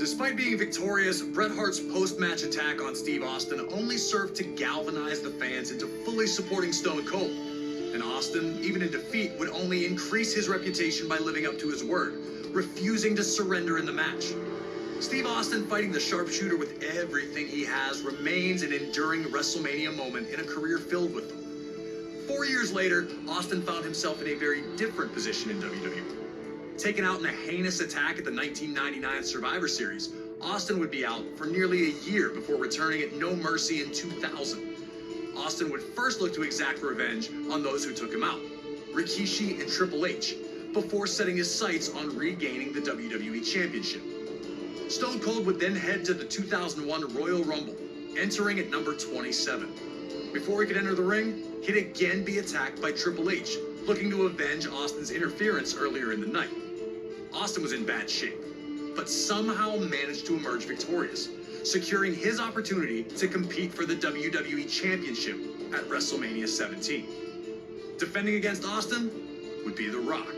Despite being victorious, Bret Hart's post-match attack on Steve Austin only served to galvanize the fans into fully supporting Stone Cold. And Austin, even in defeat, would only increase his reputation by living up to his word, refusing to surrender in the match. Steve Austin, fighting the sharpshooter with everything he has, remains an enduring WrestleMania moment in a career filled with them. 4 years later, Austin found himself in a very different position in WWE. Taken out in a heinous attack at the 1999 Survivor Series, Austin would be out for nearly a year before returning at No Mercy in 2000. Austin would first look to exact revenge on those who took him out, Rikishi and Triple H, before setting his sights on regaining the WWE Championship. Stone Cold would then head to the 2001 Royal Rumble, entering at number 27. Before he could enter the ring, he'd again be attacked by Triple H, looking to avenge Austin's interference earlier in the night. Austin was in bad shape, but somehow managed to emerge victorious, securing his opportunity to compete for the WWE Championship at WrestleMania 17. Defending against Austin would be The Rock,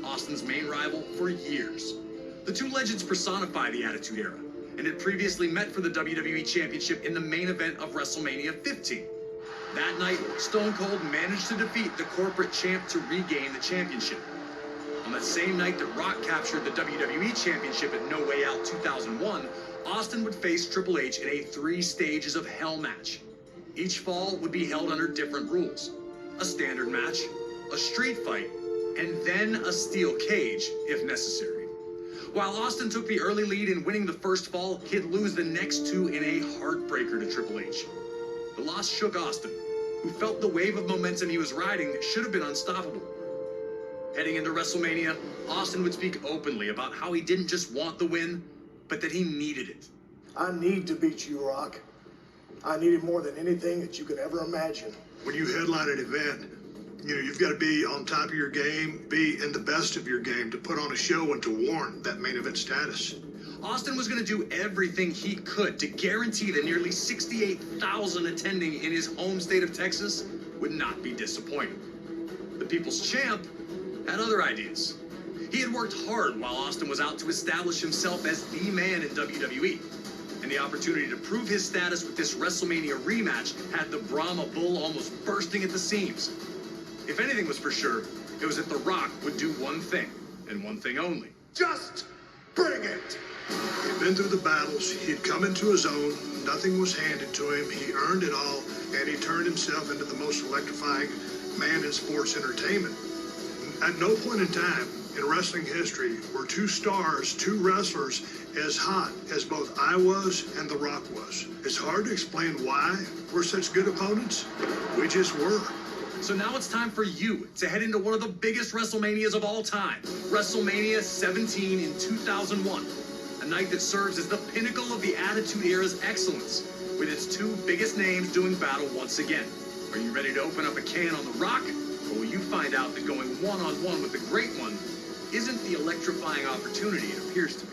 Austin's main rival for years. The two legends personify the Attitude Era, and had previously met for the WWE Championship in the main event of WrestleMania 15. That night, Stone Cold managed to defeat the corporate champ to regain the championship. On that same night that Rock captured the WWE Championship at No Way Out 2001, Austin would face Triple H in a 3 stages of hell match. Each fall would be held under different rules: a standard match, a street fight, and then a steel cage if necessary. While Austin took the early lead in winning the first fall, he'd lose the next 2 in a heartbreaker to Triple H. The loss shook Austin, who felt the wave of momentum he was riding should have been unstoppable. Heading into WrestleMania, Austin would speak openly about how he didn't just want the win, but that he needed it. I need to beat you, Rock. I need it more than anything that you could ever imagine. When you headline an event, you've got to be on top of your game, be in the best of your game to put on a show and to warrant that main event status. Austin was going to do everything he could to guarantee the nearly 68,000 attending in his home state of Texas would not be disappointed. The People's Champ had other ideas. He had worked hard while Austin was out to establish himself as the man in WWE. And the opportunity to prove his status with this WrestleMania rematch had the Brahma Bull almost bursting at the seams. If anything was for sure, it was that The Rock would do one thing, and one thing only. Just bring it! He'd been through the battles, he'd come into his own, nothing was handed to him, he earned it all, and he turned himself into the most electrifying man in sports entertainment. At no point in time in wrestling history were 2 stars, 2 wrestlers, as hot as both I was and The Rock was. It's hard to explain why we're such good opponents. We just were. So now it's time for you to head into one of the biggest WrestleManias of all time, WrestleMania 17 in 2001. A night that serves as the pinnacle of the Attitude Era's excellence, with its 2 biggest names doing battle once again. Are you ready to open up a can on The Rock? Or will you find out that going one-on-one with the Great One isn't the electrifying opportunity it appears to be?